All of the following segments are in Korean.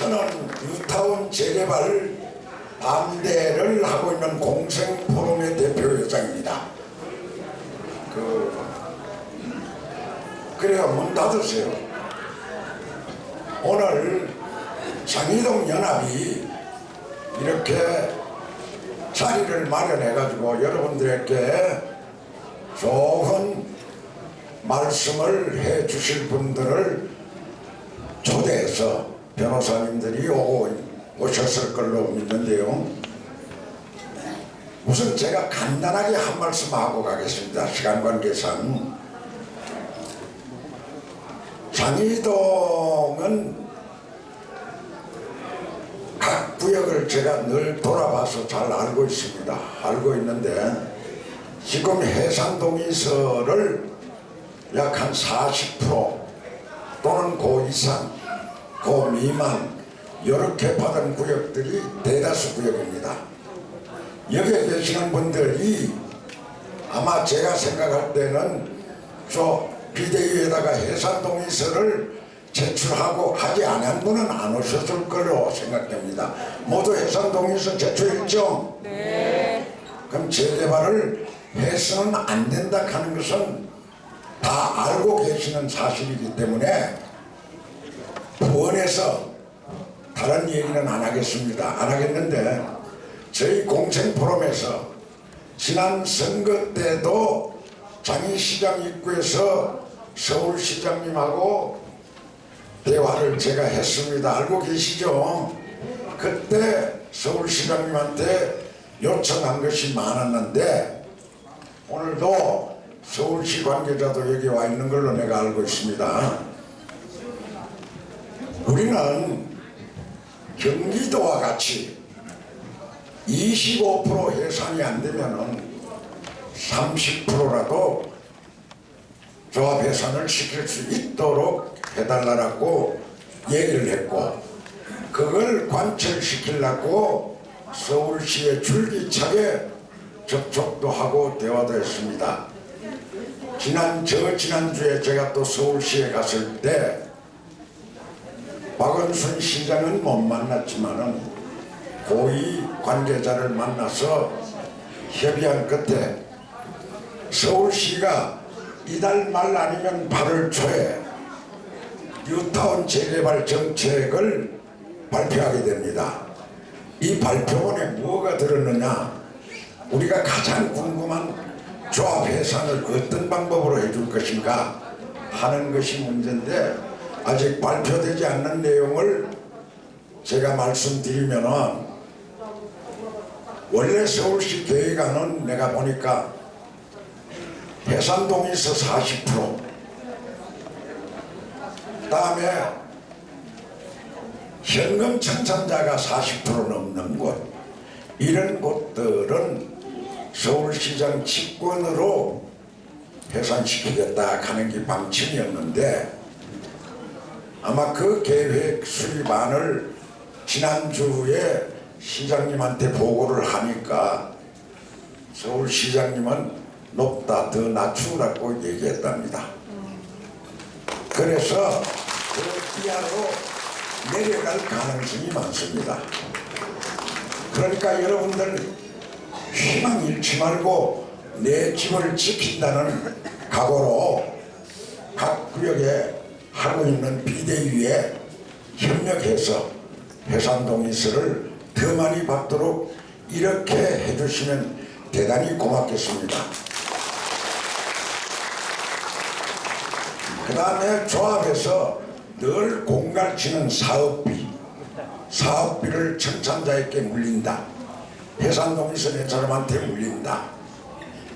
저는 뉴타운 재개발 반대를 하고 있는 공생포럼의 대표회장입니다. 그래요. 문 닫으세요. 오늘 장이동 연합이 이렇게 자리를 마련해 가지고 여러분들에게 좋은 말씀을 해 주실 분들을 초대해서 변호사님들이 오셨을 걸로 믿는데요. 우선 제가 간단하게 한 말씀 하고 가겠습니다. 시간 관계상. 장이동은 각 구역을 제가 늘 돌아봐서 잘 알고 있습니다. 알고 있는데 지금 해상동의서를 약 한 40% 또는 그 이상, 그 미만 이렇게 받은 구역들이 대다수 구역입니다. 여기에 계시는 분들이 아마 제가 생각할 때는 저 비대위에다가 해상동의서를 제출하고 하지 않은 분은 안 오셨을 걸로 생각됩니다. 모두 해상동의서 제출했죠? 네. 그럼 재개발을 해서는 안 된다 하는 것은 다 알고 계시는 사실이기 때문에 부원해서 다른 얘기는 안 하겠습니다. 안 하겠는데 저희 공생포럼에서 지난 선거 때도 장인시장 입구에서 서울시장님하고 대화를 제가 했습니다. 알고 계시죠? 그때 서울시장님한테 요청한 것이 많았는데 오늘도 서울시 관계자도 여기 와 있는 걸로 내가 알고 있습니다. 우리는 경기도와 같이 25% 해상이 안 되면은 30%라도 조합 해산을 시킬 수 있도록 해달라고 얘기를 했고, 그걸 관철시키려고 서울시에 줄기차게 접촉도 하고 대화도 했습니다. 지난주에 제가 또 서울시에 갔을 때 박원순 시장은 못 만났지만은 고위 관계자를 만나서 협의한 끝에 서울시가 이달 말 아니면 8월 초에 뉴타운 재개발 정책을 발표하게 됩니다. 이 발표문에 뭐가 들었느냐, 우리가 가장 궁금한 조합 해산을 어떤 방법으로 해줄 것인가 하는 것이 문제인데, 아직 발표되지 않는 내용을 제가 말씀드리면은, 원래 서울시 계획안은 내가 보니까 해상동의서 40%, 다음에 현금 청산자가 40% 넘는 곳, 이런 곳들은 서울시장 직권으로 해산시키겠다 하는 게 방침이었는데, 아마 그 계획 수립안을 지난주에 시장님한테 보고를 하니까 서울시장님은 높다, 더 낮추라고 얘기했답니다. 그래서 그 이하로 내려갈 가능성이 많습니다. 그러니까 여러분들 희망 잃지 말고 내 집을 지킨다는 각오로 각 구역에 하고 있는 비대위에 협력해서 해상동의서를 더 많이 받도록 이렇게 해주시면 대단히 고맙겠습니다. 그 다음에 조합에서 늘 공갈치는 사업비를 청산자에게 물린다. 해상동의서 낸 사람한테 물린다.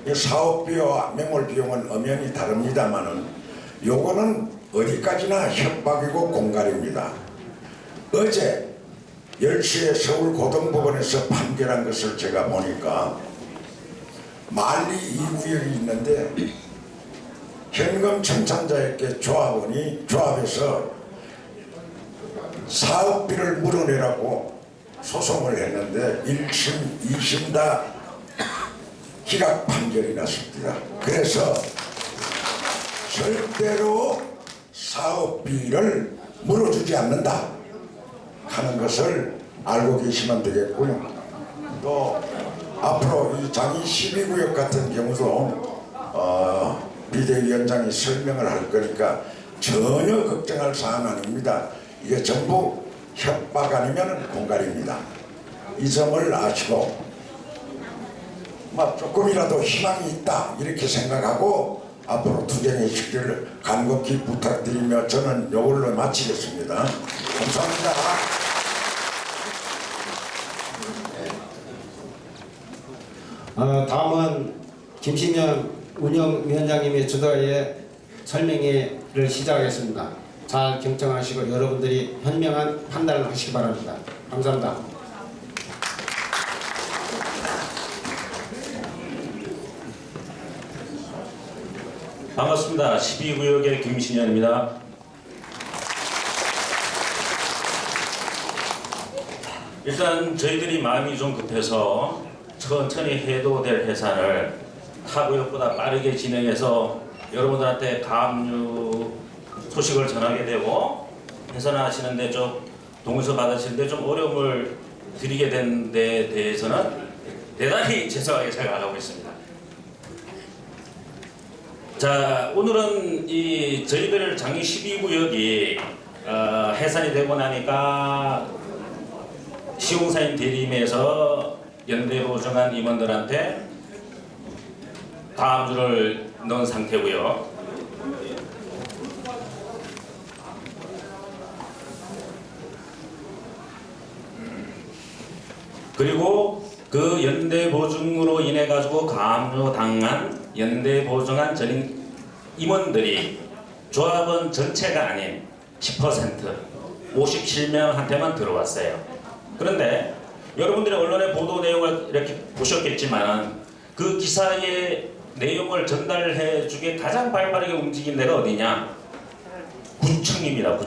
이 사업비와 매몰비용은 엄연히 다릅니다만은 요거는 어디까지나 협박이고 공갈입니다. 어제 10시에 서울고등법원에서 판결한 것을 제가 보니까 만리 2구역이 있는데 현금 청산자에게 조합에서 사업비를 물어내라고 소송을 했는데 1심, 2심 다 기각 판결이 났습니다. 그래서 절대로 사업비를 물어주지 않는다 하는 것을 알고 계시면 되겠고요. 또 앞으로 이 장이 12구역 같은 경우도 비대위원장이 설명을 할 거니까 전혀 걱정할 사항 아닙니다. 이게 전부 협박 아니면 공갈입니다. 이 점을 아시고 조금이라도 희망이 있다 이렇게 생각하고 앞으로 투쟁의 시기를 간곡히 부탁드리며 저는 이걸로 마치겠습니다. 감사합니다. 다음은 김신영 운영위원장님의 주도하에 설명회를 시작하겠습니다. 잘 경청하시고 여러분들이 현명한 판단을 하시기 바랍니다. 감사합니다. 반갑습니다. 12구역의 김신현입니다. 일단 저희들이 마음이 좀 급해서 천천히 해도 될 해산을 타구역보다 빠르게 진행해서 여러분들한테 가압류 소식을 전하게 되고 해산하시는데 좀 동의서 받으시는데 좀 어려움을 드리게 된 데 대해서는 대단히 죄송하게 생각하고 있습니다. 자, 오늘은 이 저희들 장리 12구역이 해산이 되고 나니까 시공사인 대림에서 연대보증한 임원들한테 가압류를 넣은 상태고요. 그리고 그 연대보증으로 인해 가지고 가압류 당한 연대보증한 전임 임원들이 조합원 전체가 아닌 10% 57명한테만 들어왔어요. 그런데 여러분들이 언론의 보도 내용을 이렇게 보셨겠지만 그 기사의 내용을 전달해 주게 가장 발빠르게 움직인 데가 어디냐? 구청입니다.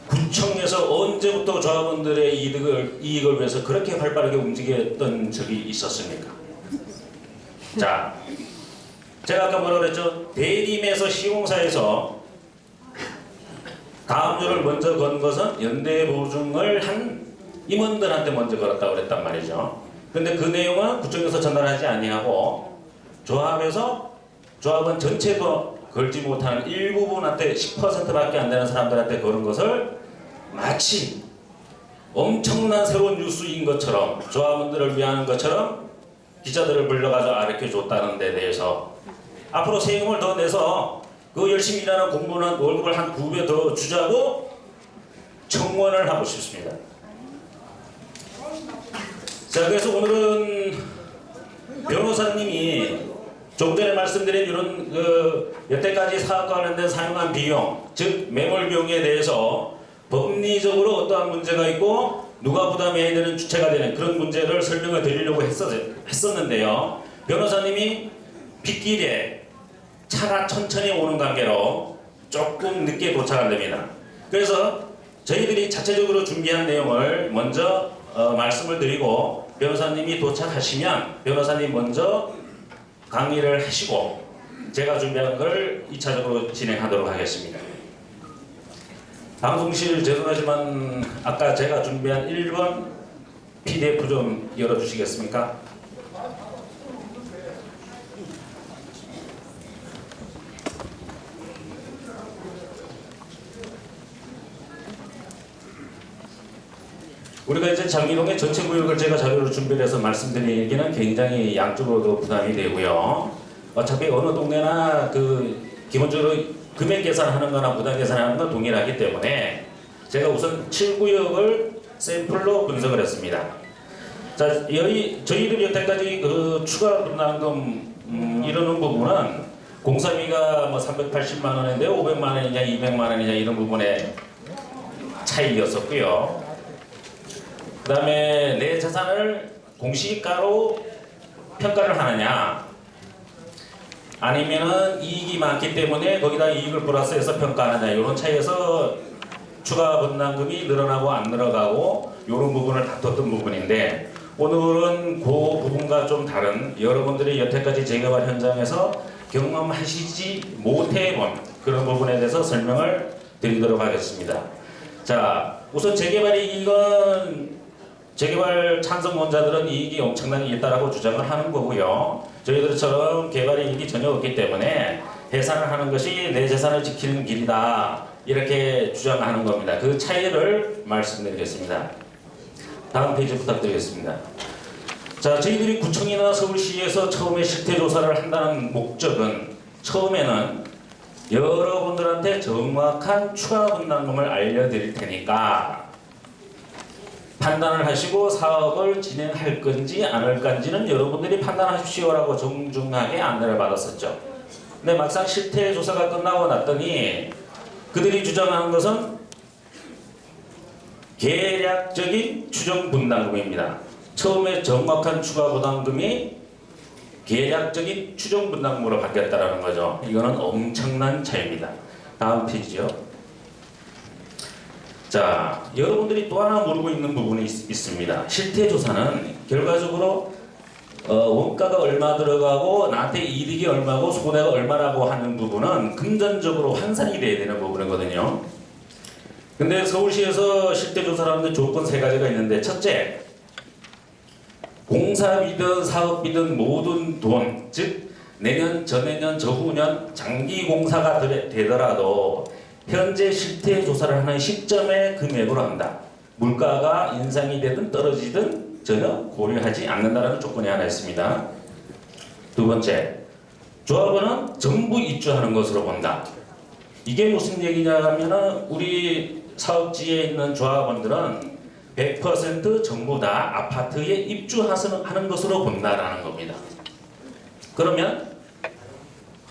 구청에서 언제부터 조합원들의 이익을 위해서 그렇게 발빠르게 움직였던 적이 있었습니까? 자, 제가 아까 뭐라고 그랬죠? 대림에서 시공사에서 가압류를 먼저 건 것은 연대보증을 한 임원들한테 먼저 걸었다고 그랬단 말이죠. 근데 그 내용은 구청에서 전달하지 아니하고 조합원 전체도 걸지 못하는 일부분한테 10%밖에 안 되는 사람들한테 걸은 것을 마치 엄청난 새로운 뉴스인 것처럼 조합원들을 위하는 것처럼 기자들을 불러가지고 알려줬다는 데 대해서 앞으로 세금을 더 내서 그 열심히 일하는 공무원 월급을 한 2배 더 주자고 청원을 하고 싶습니다. 자, 그래서 오늘은 변호사님이 좀 전에 말씀드린 이런 여태까지 사업과 관련된 사용한 비용, 즉 매몰 비용에 대해서 법리적으로 어떠한 문제가 있고 누가 부담해야 되는 주체가 되는 그런 문제를 설명을 드리려고 했었는데요. 변호사님이 빗길에 차가 천천히 오는 관계로 조금 늦게 도착을 됩니다. 그래서 저희들이 자체적으로 준비한 내용을 먼저 말씀을 드리고 변호사님이 도착하시면 변호사님 먼저 강의를 하시고 제가 준비한 걸 2차적으로 진행하도록 하겠습니다. 방송실 죄송하지만 아까 제가 준비한 1번 PDF 좀 열어주시겠습니까? 우리가 이제 장미동의 전체 구역을 제가 자료로 준비를 해서 말씀드리기는 굉장히 양쪽으로도 부담이 되고요. 어차피 어느 동네나 기본적으로 금액 계산하는 거나 부담 계산하는 건 동일하기 때문에 제가 우선 7구역을 샘플로 분석을 했습니다. 자, 저희들이 여태까지 추가 분담금 이러는 부분은 공사비가 뭐 380만 원인데 500만 원이냐 200만 원이냐 이런 부분의 차이였었고요. 그 다음에 내 자산을 공시가로 평가를 하느냐 아니면은 이익이 많기 때문에 거기다 이익을 플러스해서 평가하느냐 이런 차이에서 추가 분담금이 늘어나고 안 늘어가고 이런 부분을 다퉜던 부분인데 오늘은 그 부분과 좀 다른 여러분들이 여태까지 재개발 현장에서 경험하시지 못해본 그런 부분에 대해서 설명을 드리도록 하겠습니다. 자, 우선 재개발이 이건 재개발 찬성론자들은 이익이 엄청나게 있다라고 주장을 하는 거고요. 저희들처럼 개발 이익이 전혀 없기 때문에 해산을 하는 것이 내 재산을 지키는 길이다 이렇게 주장하는 겁니다. 그 차이를 말씀드리겠습니다. 다음 페이지 부탁드리겠습니다. 자, 저희들이 구청이나 서울시에서 처음에 실태조사를 한다는 목적은 처음에는 여러분들한테 정확한 추가 분담금을 알려드릴 테니까 판단을 하시고 사업을 진행할 건지 안 할 건지는 여러분들이 판단하십시오라고 정중하게 안내를 받았었죠. 근데 막상 실태조사가 끝나고 났더니 그들이 주장하는 것은 계략적인 추정 분담금입니다. 처음에 정확한 추가 부담금이 계략적인 추정 분담금으로 바뀌었다는 거죠. 이거는 엄청난 차이입니다. 다음 페이지요. 자, 여러분들이 또 하나 모르고 있는 부분이 있습니다. 실태조사는 결과적으로 원가가 얼마 들어가고 나한테 이득이 얼마고 손해가 얼마라고 하는 부분은 금전적으로 환산이 돼야 되는 부분이거든요. 근데 서울시에서 실태조사를 하는데 조건 세 가지가 있는데, 첫째, 공사비든 사업비든 모든 돈, 즉 내년, 전내년, 저후년 장기 공사가 되더라도 현재 실태조사를 하는 시점의 금액으로 한다. 물가가 인상이 되든 떨어지든 전혀 고려하지 않는다는 조건이 하나 있습니다. 두 번째, 조합원은 전부 입주하는 것으로 본다. 이게 무슨 얘기냐면은 우리 사업지에 있는 조합원들은 100% 전부 다 아파트에 입주하는 것으로 본다라는 겁니다. 그러면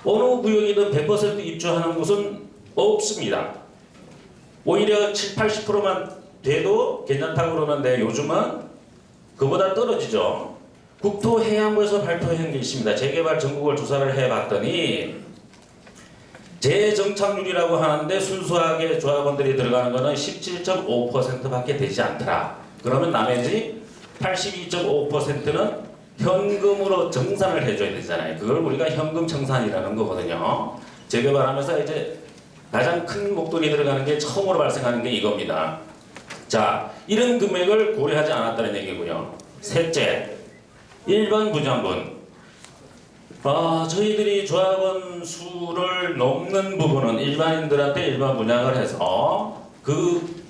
어느 구역이든 100% 입주하는 곳은 없습니다. 오히려 7, 80%만 돼도 괜찮다고 그러는데 요즘은 그보다 떨어지죠. 국토해양부에서 발표한 게 있습니다. 재개발 전국을 조사를 해봤더니 재정착률이라고 하는데 순수하게 조합원들이 들어가는 거는 17.5%밖에 되지 않더라. 그러면 나머지 82.5%는 현금으로 정산을 해줘야 되잖아요. 그걸 우리가 현금 청산이라는 거거든요. 재개발하면서 이제 가장 큰 목돈이 들어가는 게 처음으로 발생하는 게 이겁니다. 자, 이런 금액을 고려하지 않았다는 얘기고요. 셋째, 일반 분양분. 저희들이 조합원 수를 넘는 부분은 일반인들한테 일반 분양을 해서 그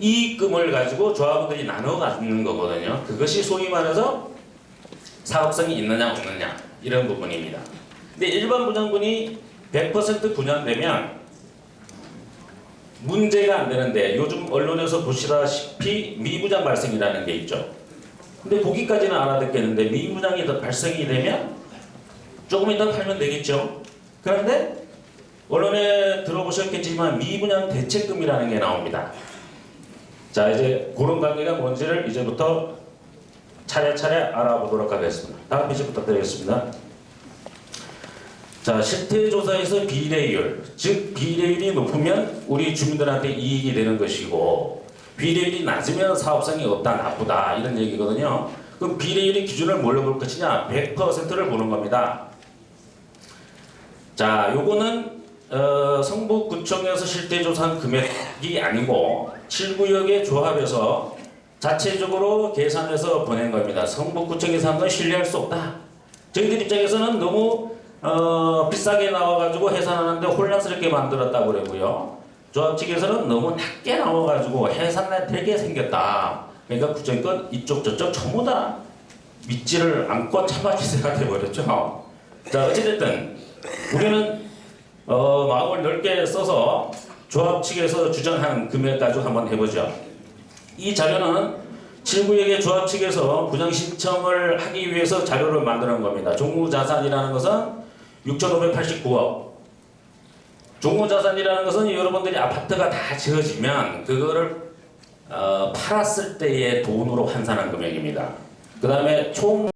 이익금을 가지고 조합원들이 나눠 갖는 거거든요. 그것이 소위 말해서 사업성이 있느냐 없느냐 이런 부분입니다. 근데 일반 분양분이 100% 분양되면 문제가 안 되는데 요즘 언론에서 보시다시피 미분양 발생이라는 게 있죠. 근데 보기까지는 알아듣겠는데 미분양이 더 발생이 되면 조금 이따 팔면 되겠죠. 그런데 언론에 들어보셨겠지만 미분양 대책금이라는 게 나옵니다. 자, 이제 그런 관계가 뭔지를 이제부터 차례차례 알아보도록 하겠습니다. 다음 페이지 부탁드리겠습니다. 자, 실태조사에서 비례율, 즉 비례율이 높으면 우리 주민들한테 이익이 되는 것이고 비례율이 낮으면 사업성이 없다, 나쁘다 이런 얘기거든요. 그럼 비례율의 기준을 뭘로 볼 것이냐? 100%를 보는 겁니다. 자, 요거는 성북구청에서 실태조사한 금액이 아니고 7구역의 조합에서 자체적으로 계산해서 보낸 겁니다. 성북구청에서 한 건 신뢰할 수 없다. 저희들 입장에서는 너무 비싸게 나와가지고 해산하는데 혼란스럽게 만들었다고 그러고요. 조합 측에서는 너무 낮게 나와가지고 해산날 되게 생겼다. 그러니까 구청권 이쪽 저쪽 전부 다 믿지를 않고 차박이 생각해버렸죠. 자, 어찌됐든 우리는 마음을 넓게 써서 조합 측에서 주장하는 금액 가지고 한번 해보죠. 이 자료는 7구역의 조합 측에서 분양 신청을 하기 위해서 자료를 만드는 겁니다. 종무자산이라는 것은 6,589억. 종무자산이라는 것은 여러분들이 아파트가 다 지어지면 그거를 팔았을 때의 돈으로 환산한 금액입니다. 그 다음에 총